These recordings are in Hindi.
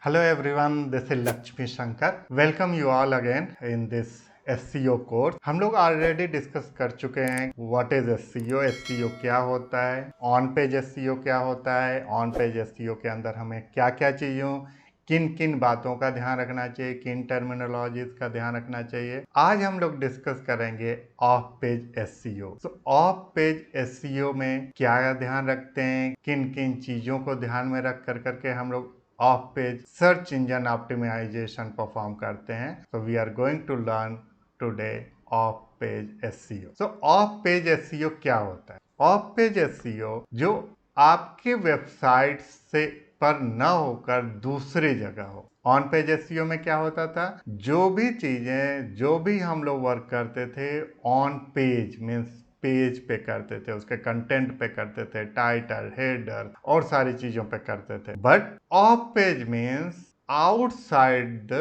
Hello everyone, this is Lakshmi Shankar. Welcome you all again in this SEO course. हम लोग ऑलरेडी डिस्कस कर चुके हैं व्हाट इज एसईओ, एसईओ क्या होता है, ऑन पेज एसईओ क्या होता है, ऑन पेज एसईओ के अंदर हमें क्या क्या चीज़ों किन किन बातों का ध्यान रखना चाहिए, किन टर्मिनोलॉजीज का ध्यान रखना चाहिए। आज हम लोग डिस्कस करेंगे ऑफ पेज एसईओ। तो ऑफ पेज एसईओ में क्या ध्यान रखते हैं, किन किन चीज़ों को ध्यान में रख कर करके हम लोग off page search engine optimisation perform करते हैं। So we are going to learn today off page SEO. So off page SEO क्या होता है? ऑफ पेज SEO जो आपके वेबसाइट से पर न होकर दूसरी जगह हो। ऑन पेज एसईओ में क्या होता था, जो भी चीजें जो भी हम लोग वर्क करते थे ऑन पेज मीन्स पेज पे करते थे, उसके कंटेंट पे करते थे, टाइटल, हेडर और सारी चीजों पे करते थे। But of page means outside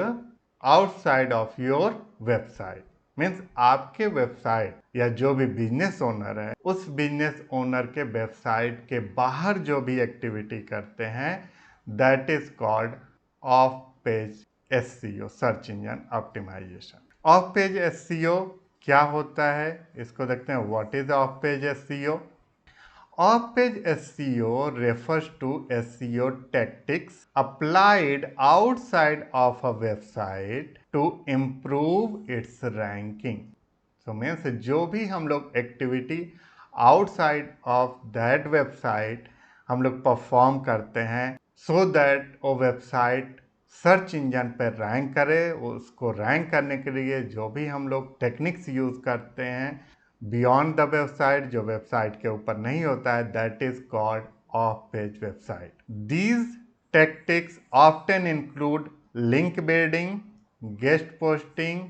of your website. Means आपके वेबसाइट या जो भी बिजनेस ओनर है उस बिजनेस ओनर के वेबसाइट के बाहर जो भी एक्टिविटी करते हैं that is called off page SEO, search engine optimisation. Off page SEO क्या होता है इसको देखते हैं। What is off page SEO? Off page SEO refers to SEO tactics applied outside of a website to improve its ranking. So means जो भी हम लोग activity outside of that website हम लोग परफॉर्म करते हैं सो दैट वो वेबसाइट सर्च इंजन पर रैंक करे। उसको रैंक करने के लिए जो भी हम लोग टेक्निक्स यूज़ करते हैं बियॉन्ड द वेबसाइट, जो वेबसाइट के ऊपर नहीं होता है, that is called off page website. These tactics often include link building, guest posting,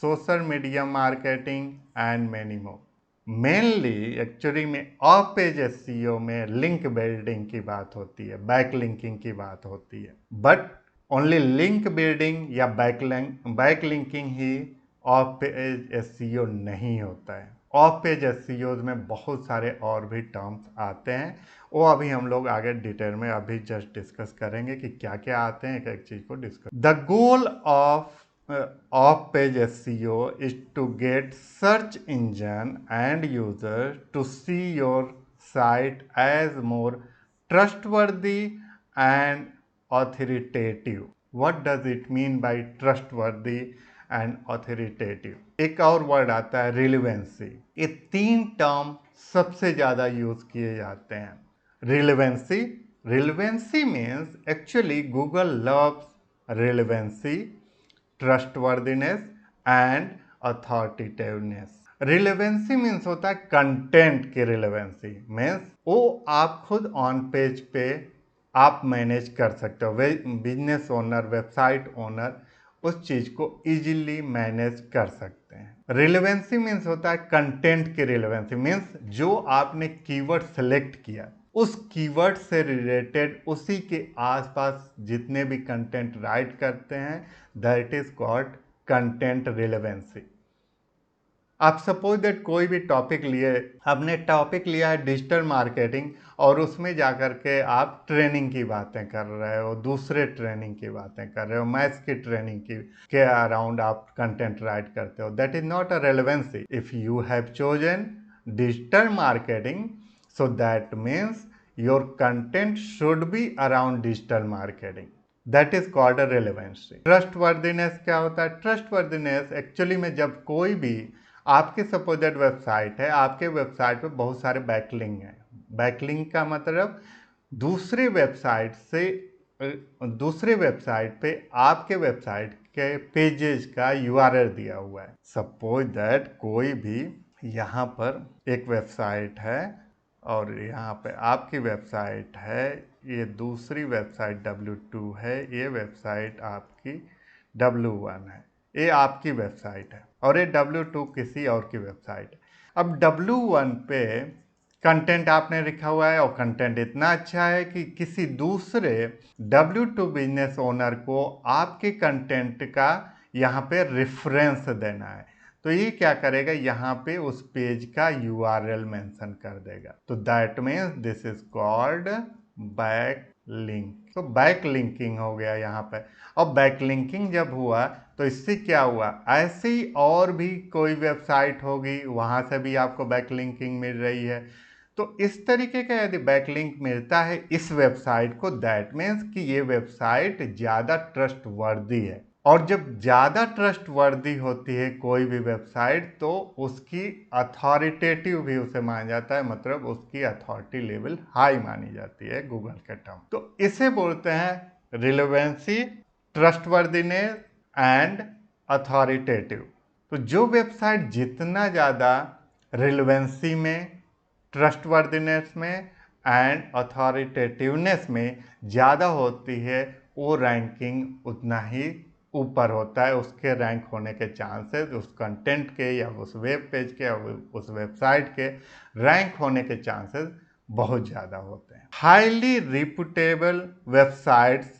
social media marketing and many more. Mainly actually में ऑफ पेज एसईओ में लिंक बिल्डिंग की बात होती है, बैक लिंकिंग की बात होती है। बट ओनली लिंक बिल्डिंग या back linking he of page SEO नहीं होता है। ऑफ पेज एसईओ में बहुत सारे और भी टर्म्स आते हैं, वो अभी हम लोग आगे डिटेल में अभी जस्ट डिस्कस करेंगे कि क्या क्या आते हैं, एक एक चीज को discuss. The goal of of page SEO is to get search engine and users to see your site as more trustworthy and authoritative. What does it mean by trustworthy and authoritative? एक और वर्ड आता है रिलेवेंसी। ये तीन टर्म सबसे ज्यादा यूज किए जाते हैं। Relevancy means actually Google loves relevancy, trustworthiness and authoritativeness. Relevancy means होता है कंटेंट की रिलेवेंसी, मीन्स वो आप खुद ऑन पेज पे आप मैनेज कर सकते हो। बिजनेस ओनर, वेबसाइट ओनर उस चीज को इजीली मैनेज कर सकते हैं। रिलेवेंसी मीन्स होता है कंटेंट की रिलेवेंसी, मीन्स जो आपने कीवर्ड सेलेक्ट किया उस कीवर्ड से रिलेटेड उसी के आसपास जितने भी कंटेंट राइट करते हैं that is called content relevancy. आप सपोज दैट कोई भी टॉपिक लिए, आपने टॉपिक लिया है डिजिटल मार्केटिंग और उसमें जाकर के आप ट्रेनिंग की बातें कर रहे हो, दूसरे ट्रेनिंग की बातें कर रहे हो, मैथ्स की ट्रेनिंग की के अराउंड आप कंटेंट राइट करते हो, that is not a relevancy. If you have chosen digital marketing so that means your content should be around digital marketing, that is called a relevancy. Trustworthiness क्या होता है? Trustworthiness एक्चुअली में जब कोई भी आपके सपोज दैट वेबसाइट है, आपके वेबसाइट पे बहुत सारे बैकलिंक हैं। बैकलिंक का मतलब दूसरे वेबसाइट से दूसरे वेबसाइट पे आपके वेबसाइट के पेजेस का URL दिया हुआ है। सपोज दैट कोई भी यहाँ पर एक वेबसाइट है और यहाँ पे आपकी वेबसाइट है, ये दूसरी वेबसाइट W2 है, ये वेबसाइट आपकी W1 है, ये आपकी वेबसाइट है और ये W2 किसी और की वेबसाइट है। अब W1 पे कंटेंट आपने लिखा हुआ है और कंटेंट इतना अच्छा है कि किसी दूसरे W2 बिजनेस ओनर को आपके कंटेंट का यहाँ पे रेफरेंस देना है, तो ये क्या करेगा, यहाँ पे उस पेज का URL मेंशन कर देगा। तो that means this is called back link. तो बैक लिंकिंग हो गया यहाँ पे। और बैक लिंकिंग जब हुआ तो इससे क्या हुआ, ऐसे ही और भी कोई वेबसाइट होगी, वहाँ से भी आपको बैक लिंकिंग मिल रही है। तो इस तरीके का यदि बैकलिंक मिलता है इस वेबसाइट को, दैट मीन्स कि ये वेबसाइट ज़्यादा ट्रस्टवर्दी है। और जब ज़्यादा ट्रस्टवर्दी होती है कोई भी वेबसाइट तो उसकी अथॉरिटेटिव भी उसे माना जाता है, मतलब उसकी अथॉरिटी लेवल हाई मानी जाती है गूगल के टर्म। तो इसे बोलते हैं रिलेवेंसी, ट्रस्टवर्दीनेस एंड अथॉरिटेटिव। तो जो वेबसाइट जितना ज़्यादा रिलेवेंसी में, ट्रस्टवर्दीनेस में एंड अथॉरिटेटिवनेस में ज़्यादा होती है, वो रैंकिंग उतना ही ऊपर होता है, उसके रैंक होने के चांसेस, उस कंटेंट के या उस वेब पेज के या उस वेबसाइट के रैंक होने के चांसेस बहुत ज़्यादा होते हैं। Highly reputable websites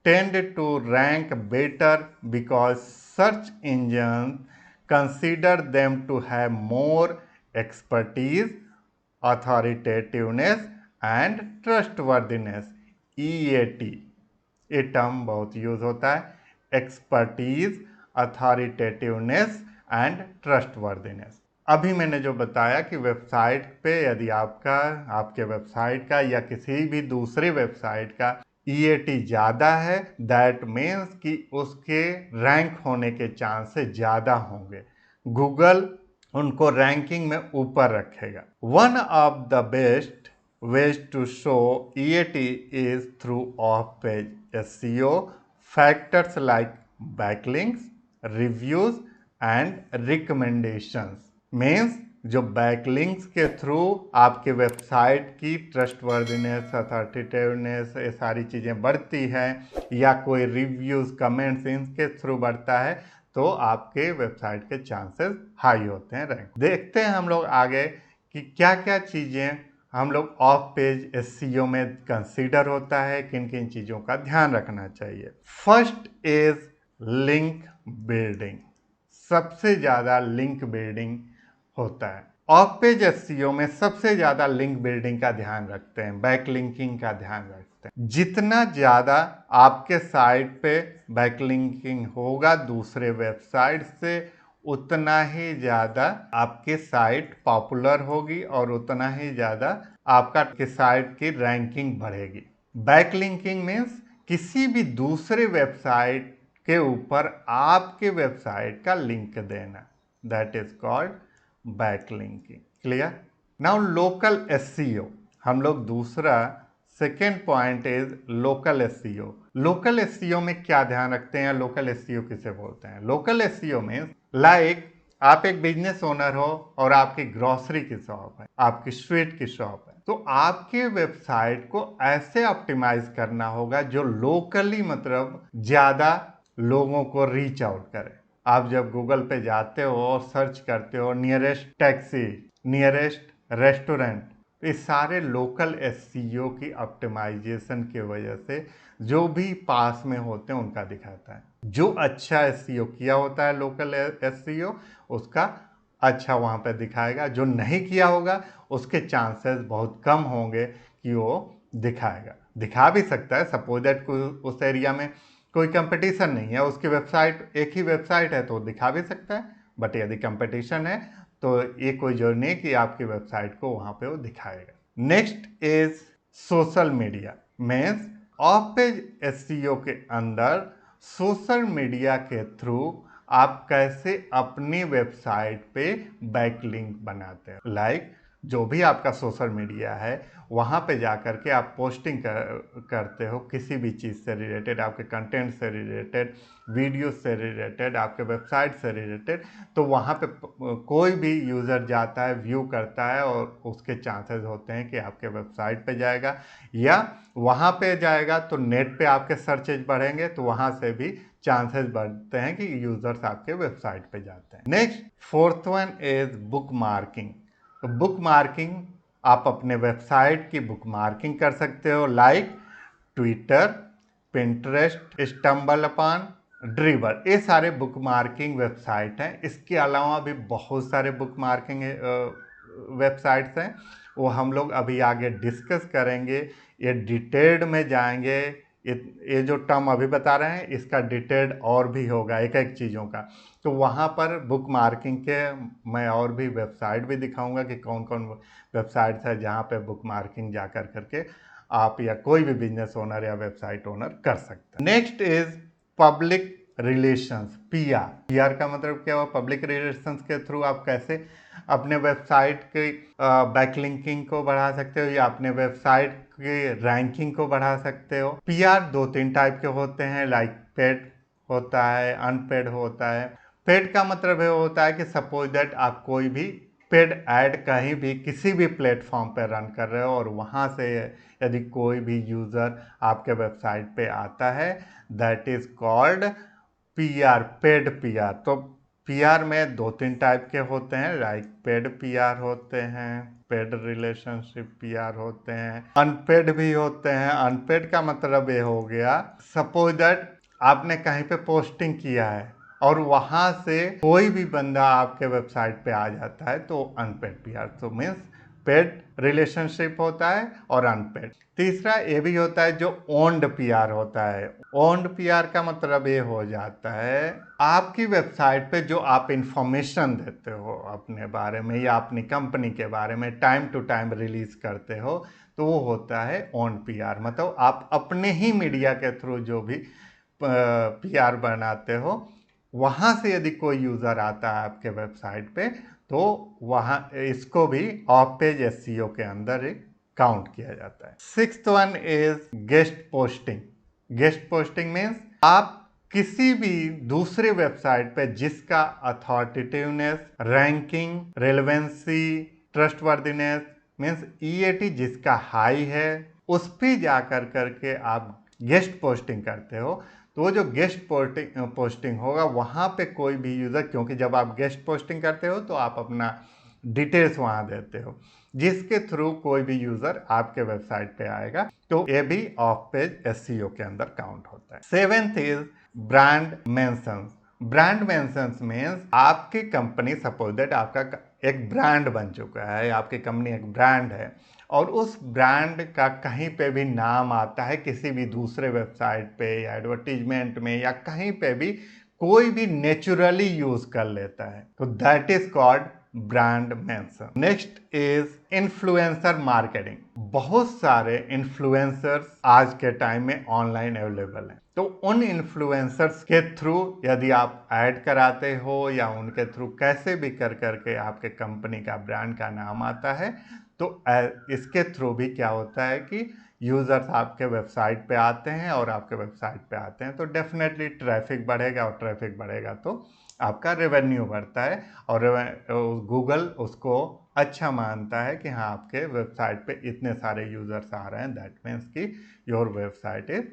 tend to rank better because search engines consider them to have more expertise, authoritativeness and trustworthiness। EAT ये टर्म बहुत यूज होता है, एक्सपर्टीज, अथॉरिटेटिवनेस एंड ट्रस्टवर्दीनेस। अभी मैंने जो बताया कि वेबसाइट पे यदि आपके वेबसाइट का या किसी भी दूसरी वेबसाइट का EAT ज़्यादा है, दैट मीन्स कि उसके रैंक होने के चांसेस ज़्यादा होंगे, गूगल उनको रैंकिंग में ऊपर रखेगा। One of the best ways to show EAT is through off-page SEO factors like backlinks, reviews and recommendations। Means जो बैकलिंक्स के थ्रू आपके वेबसाइट की ट्रस्टवर्दीनेस, अथॉरिटेटिवनेस, ये सारी चीज़ें बढ़ती हैं, या कोई रिव्यूज़, कमेंट्स इनके थ्रू बढ़ता है, तो आपके वेबसाइट के चांसेस हाई होते हैं रैंक। देखते हैं हम लोग आगे कि क्या क्या चीज़ें हम लोग ऑफ पेज SEO में कंसीडर होता है, किन किन चीज़ों का ध्यान रखना चाहिए। First is link building. सबसे ज़्यादा लिंक बिल्डिंग होता है ऑफ पेज SEO में। सबसे ज़्यादा लिंक बिल्डिंग का ध्यान रखते हैं, बैक लिंकिंग का ध्यान रखते हैं। जितना ज़्यादा आपके साइट पे बैक लिंकिंग होगा दूसरे वेबसाइट से, उतना ही ज़्यादा आपके साइट पॉपुलर होगी और उतना ही ज़्यादा आपका साइट की रैंकिंग बढ़ेगी। बैकलिंकिंग मीन्स किसी भी दूसरे वेबसाइट के ऊपर आपके वेबसाइट का लिंक देना, that is called backlinking. Clear? Now local SEO, हम लोग दूसरा second point is local SEO। Local SEO में क्या ध्यान रखते हैं, लोकल SEO किसे बोलते हैं? लोकल SEO में लाइक आप एक बिजनेस ओनर हो और आपकी ग्रोसरी की शॉप है, आपकी स्वीट की शॉप है, तो आपके वेबसाइट को ऐसे ऑप्टिमाइज करना होगा जो लोकली मतलब ज्यादा लोगों को रीच आउट करे। आप जब गूगल पे जाते हो और सर्च करते हो नियरेस्ट टैक्सी, नियरेस्ट रेस्टोरेंट, इस सारे लोकल SEO की ऑप्टिमाइजेशन की वजह से जो भी पास में होते हैं उनका दिखाता है। जो अच्छा SEO किया होता है लोकल SEO, उसका अच्छा वहाँ पे दिखाएगा। जो नहीं किया होगा उसके चांसेस बहुत कम होंगे कि वो दिखाएगा। दिखा भी सकता है, सपोज दैट उस एरिया में कोई कंपटीशन नहीं है, उसकी वेबसाइट एक ही वेबसाइट है तो दिखा भी सकता है, बट यदि कंपटीशन है तो ये कोई जरूरी नहीं कि आपकी वेबसाइट को वहाँ पे वो दिखाएगा। Next is social media. Means of page SEO के अंदर सोशल मीडिया के थ्रू आप कैसे अपनी वेबसाइट पे बैकलिंक बनाते हैं। लाइक जो भी आपका सोशल मीडिया है वहाँ पे जा कर के आप पोस्टिंग करते हो किसी भी चीज़ से रिलेटेड, आपके कंटेंट से रिलेटेड, वीडियो से रिलेटेड, आपके वेबसाइट से रिलेटेड, तो वहाँ पे कोई भी यूज़र जाता है, व्यू करता है और उसके चांसेस होते हैं कि आपके वेबसाइट पे जाएगा, या वहाँ पे जाएगा तो नेट पे आपके सर्चेज बढ़ेंगे, तो वहाँ से भी चांसेस बढ़ते हैं कि यूजर्स आपके वेबसाइट पे जाते हैं। Next fourth one is book marking. तो बुक मार्किंग, आप अपने वेबसाइट की बुक मार्किंग कर सकते हो, लाइक ट्विटर, पिंटरेस्ट, स्टम्बलअपॉन, ड्रिबल, ये सारे बुक मार्किंग वेबसाइट हैं। इसके अलावा भी बहुत सारे बुक मार्किंग वेबसाइट्स हैं, वो हम लोग अभी आगे डिस्कस करेंगे। ये डिटेल्ड में जाएंगे, ये जो टर्म अभी बता रहे हैं इसका डिटेल्ड और भी होगा एक एक चीज़ों का। तो वहाँ पर बुक मार्किंग के मैं और भी वेबसाइट भी दिखाऊंगा कि कौन कौन वेबसाइट्स है जहाँ पे बुक मार्किंग जा कर करके आप या कोई भी बिजनेस ओनर या वेबसाइट ओनर कर सकते हैं। Next is public relations, PR. PR का मतलब क्या हुआ? पब्लिक रिलेशंस के थ्रू आप कैसे अपने वेबसाइट के बैकलिंकिंग को बढ़ा सकते हो या अपने वेबसाइट की रैंकिंग को बढ़ा सकते हो। पीआर दो तीन टाइप के होते हैं, लाइक पेड होता है, अनपेड होता है। पेड का मतलब ये होता है कि सपोज दैट आप कोई भी पेड ऐड कहीं भी किसी भी प्लेटफॉर्म पर रन कर रहे हो और वहाँ से यदि कोई भी यूज़र आपके वेबसाइट पे आता है, that is called PR, paid PR. तो पीआर में दो तीन टाइप के होते हैं, लाइक पेड पीआर होते हैं, पेड रिलेशनशिप पीआर होते हैं, अनपेड भी होते हैं। अनपेड का मतलब ये हो गया, सपोज दैट आपने कहीं पे पोस्टिंग किया है और वहां से कोई भी बंदा आपके वेबसाइट पे आ जाता है तो अनपेड पीआर। तो मीन्स पेड रिलेशनशिप होता है और अनपेड। तीसरा ये भी होता है जो ओन्ड पीआर होता है। ओन्ड पीआर का मतलब ये हो जाता है आपकी वेबसाइट पे जो आप इंफॉर्मेशन देते हो अपने बारे में या अपनी कंपनी के बारे में टाइम टू टाइम रिलीज करते हो, तो वो होता है ओन्ड पीआर। मतलब आप अपने ही मीडिया के थ्रू जो भी पीआर बनाते हो, वहाँ से यदि कोई यूज़र आता है आपके वेबसाइट पे तो वहाँ इसको भी ऑफ पेज एसईओ के अंदर काउंट किया जाता है। Sixth one is guest posting. Guest posting means आप किसी भी दूसरे वेबसाइट पे जिसका authoritativeness, ranking, relevancy, trustworthiness means EAT जिसका हाई है, उस पर जा कर करके आप गेस्ट पोस्टिंग करते हो। तो वो जो गेस्ट पोस्टिंग होगा वहाँ पे कोई भी यूज़र, क्योंकि जब आप गेस्ट पोस्टिंग करते हो तो आप अपना डिटेल्स वहाँ देते हो, जिसके थ्रू कोई भी यूज़र आपके वेबसाइट पे आएगा, तो ये भी ऑफ पेज एसईओ के अंदर काउंट होता है। Seventh is brand mentions. Brand mentions means आपकी कंपनी, सपोज दैट आपका एक ब्रांड बन चुका है, आपकी कंपनी एक ब्रांड है और उस ब्रांड का कहीं पे भी नाम आता है किसी भी दूसरे वेबसाइट पे या एडवर्टीजमेंट में या कहीं पे भी कोई भी नेचुरली यूज कर लेता है, तो that is called brand mention. Next is influencer marketing. बहुत सारे इन्फ्लुएंसर्स आज के टाइम में ऑनलाइन अवेलेबल हैं, तो उन इन्फ्लुएंसर्स के थ्रू यदि आप ऐड कराते हो या उनके थ्रू कैसे भी कर करके आपके कंपनी का ब्रांड का नाम आता है, तो इसके थ्रू भी क्या होता है कि यूज़र्स आपके वेबसाइट पे आते हैं और आपके वेबसाइट पे आते हैं तो डेफिनेटली ट्रैफिक बढ़ेगा और ट्रैफिक बढ़ेगा तो आपका रेवेन्यू बढ़ता है और गूगल उसको अच्छा मानता है कि हाँ आपके वेबसाइट पे इतने सारे यूज़र्स आ रहे हैं, दैट मीन्स कि your website is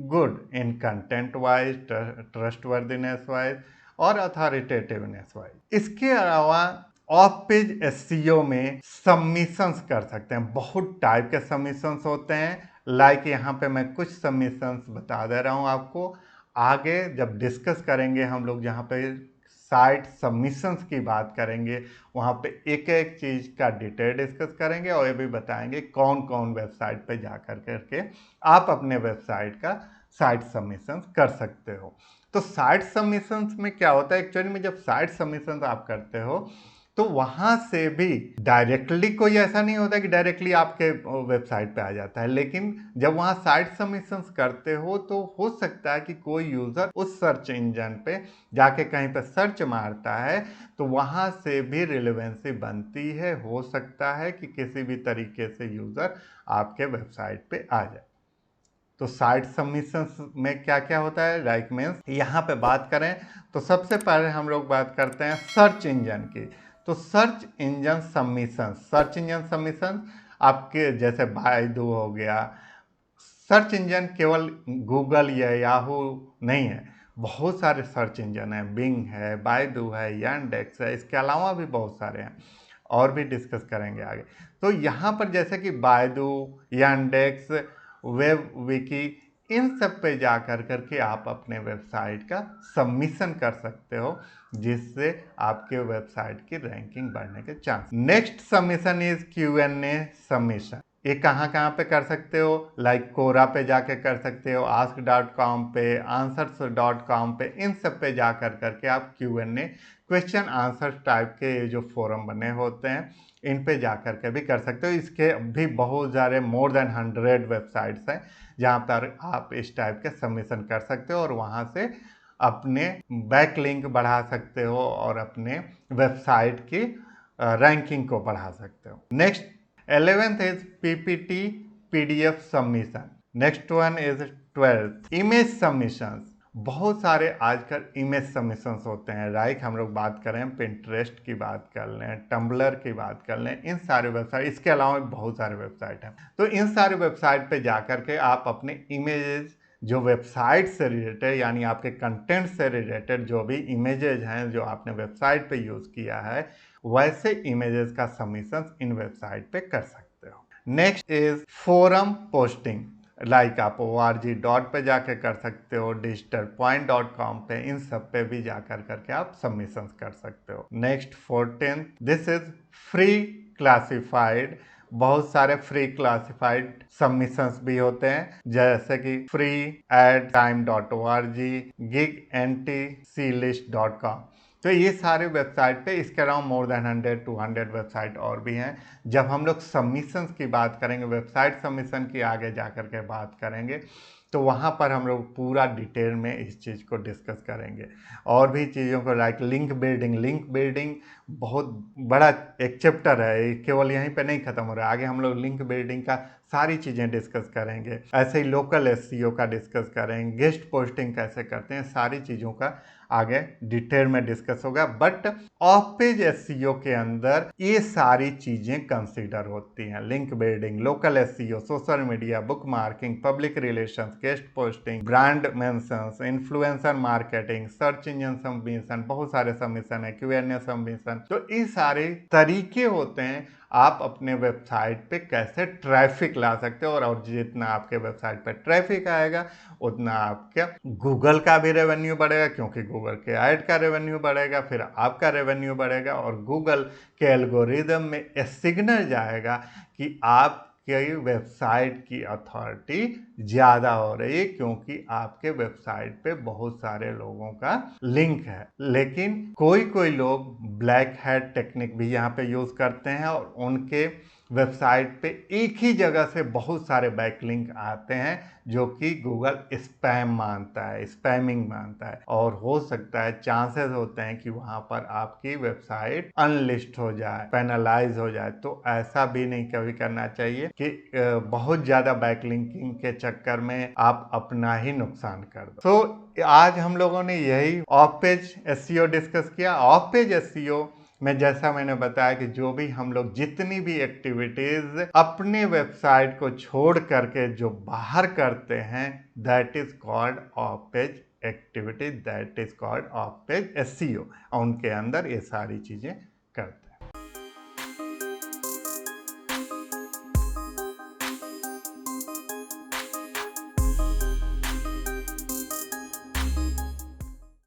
good in content wise, trustworthiness wise और अथॉरिटेटिवनेस वाइज। इसके अलावा ऑफ पेज एसईओ में सबमिशंस कर सकते हैं। बहुत टाइप के सबमिशंस होते हैं, लाइक यहाँ पे मैं कुछ सबमिशंस बता दे रहा हूँ आपको। आगे जब डिस्कस करेंगे हम लोग जहाँ पे साइट सबमिशंस की बात करेंगे, वहाँ पे एक एक चीज़ का डिटेल डिस्कस करेंगे और ये भी बताएंगे कौन कौन वेबसाइट पे जा कर करके आप अपने वेबसाइट का साइट सबमिशंस कर सकते हो। तो साइट सबमिशंस में क्या होता है, एक्चुअली में जब साइट सबमिशंस आप करते हो तो वहां से भी डायरेक्टली कोई ऐसा नहीं होता कि डायरेक्टली आपके वेबसाइट पे आ जाता है, लेकिन जब वहां साइट सबमिशंस करते हो तो हो सकता है कि कोई यूजर उस सर्च इंजन पे जाके कहीं पे सर्च मारता है तो वहां से भी रिलेवेंसी बनती है। हो सकता है कि किसी भी तरीके से यूजर आपके वेबसाइट पे आ जाए। तो साइट सबमिशंस में क्या क्या होता है, लाइक मीन्स यहाँ पे बात करें तो सबसे पहले हम लोग बात करते हैं सर्च इंजन की। तो search engine submission, search engine submission आपके जैसे बायदू हो गया। सर्च इंजन केवल गूगल या याहू नहीं है, बहुत सारे सर्च इंजन है, बिंग है, बायदू है, यांडेक्स है, इसके अलावा भी बहुत सारे हैं और भी डिस्कस करेंगे आगे। तो यहाँ पर जैसे कि बायदू, यांडेक्स, वेब विकी, इन सब पे जा कर करके आप अपने वेबसाइट का सबमिशन कर सकते हो, जिससे आपके वेबसाइट की रैंकिंग बढ़ने के chance. Next submission is Q and A submission. ये कहाँ कहाँ पे कर सकते हो, लाइक कोरा पे जाके कर सकते हो, ask.com पे, answers.com पे, इन सब पे जा करके आप Q&A क्वेश्चन आंसर टाइप के ये जो फोरम बने होते हैं इन पे जा करके भी कर सकते हो। इसके भी बहुत सारे मोर देन 100 वेबसाइट्स हैं जहाँ पर आप इस टाइप के सबमिशन कर सकते हो और वहाँ से अपने बैक लिंक बढ़ा सकते हो और अपने वेबसाइट की रैंकिंग को बढ़ा सकते हो। Next 11th is PPT PDF submission. Next one is 12th image submissions. बहुत सारे आजकल इमेज सबमिशंस होते हैं, लाइक हम लोग बात करें पिंटरेस्ट की बात कर लें, टम्बलर की बात कर लें, इन सारे वेबसाइट, इसके अलावा बहुत सारे वेबसाइट हैं। तो इन सारे वेबसाइट पे जाकर के आप अपने इमेजेस जो वेबसाइट से रिलेटेड यानी आपके कंटेंट से रिलेटेड जो भी इमेजेस हैं जो आपने वेबसाइट पे यूज़ किया है वैसे इमेजेस का सबमिशन इन वेबसाइट पे कर सकते हो। Next is forum posting, like आप ORG डॉट पे जाके कर सकते हो, digitalpoint.com पे, इन सब पे भी जाकर करके आप सबमिशन कर सकते हो। Next 14th this is free classified. बहुत सारे फ्री क्लासिफाइड सबमिशंस भी होते हैं जैसे कि free@time.org, gigntclist.com। तो ये सारे वेबसाइट पे, इसके अलावा मोर देन 100-200 वेबसाइट और भी हैं। जब हम लोग सबमिशंस की बात करेंगे, वेबसाइट सबमिशन की आगे जाकर के बात करेंगे तो वहाँ पर हम लोग पूरा डिटेल में इस चीज़ को डिस्कस करेंगे और भी चीज़ों को, लाइक लिंक बिल्डिंग बहुत बड़ा एक चैप्टर है, ये केवल यहीं पे नहीं ख़त्म हो रहा है, आगे हम लोग लिंक बिल्डिंग का सारी चीज़ें डिस्कस करेंगे। ऐसे ही लोकल एसईओ का डिस्कस करेंगे, गेस्ट पोस्टिंग कैसे करते हैं, सारी चीज़ों का आगे डिटेल में डिस्कस होगा। बट ऑफ पेज एसईओ के अंदर ये सारी चीजें कंसीडर होती हैं, link building, local SEO, social media, book marking, public relations, guest posting, brand mentions, influencer marketing, search engine submission, बहुत सारे सबमिशन है, Q&A सबमिशन। तो ये सारे तरीके होते हैं आप अपने वेबसाइट पे कैसे ट्रैफिक ला सकते हो और जितना आपके वेबसाइट पे ट्रैफिक आएगा उतना आपका गूगल का भी रेवेन्यू बढ़ेगा, क्योंकि गूगल के ऐड का रेवेन्यू बढ़ेगा, फिर आपका रेवेन्यू बढ़ेगा और गूगल के एल्गोरिदम में एक सिग्नल जाएगा कि आपकी वेबसाइट की अथॉरिटी ज़्यादा हो रही है क्योंकि आपके वेबसाइट पे बहुत सारे लोगों का लिंक है। लेकिन कोई कोई लोग ब्लैक हैट टेक्निक भी यहाँ पे यूज़ करते हैं और उनके वेबसाइट पे एक ही जगह से बहुत सारे बैकलिंक आते हैं जो कि गूगल स्पैम मानता है, स्पैमिंग मानता है, और हो सकता है चांसेस होते हैं कि वहां पर आपकी वेबसाइट अनलिस्ट हो जाए, पेनलाइज हो जाए। तो ऐसा भी नहीं कभी करना चाहिए कि बहुत ज़्यादा बैकलिंकिंग के चक्कर में आप अपना ही नुकसान कर दो। तो आज हम लोगों ने यही ऑफ पेज एसईओ डिस्कस किया। ऑफ पेज एसईओ में जैसा मैंने बताया कि जो भी हम लोग जितनी भी एक्टिविटीज अपने वेबसाइट को छोड़ करके जो बाहर करते हैं that is called off page activity, that is called off page SEO, और उनके अंदर ये सारी चीजें करते हैं।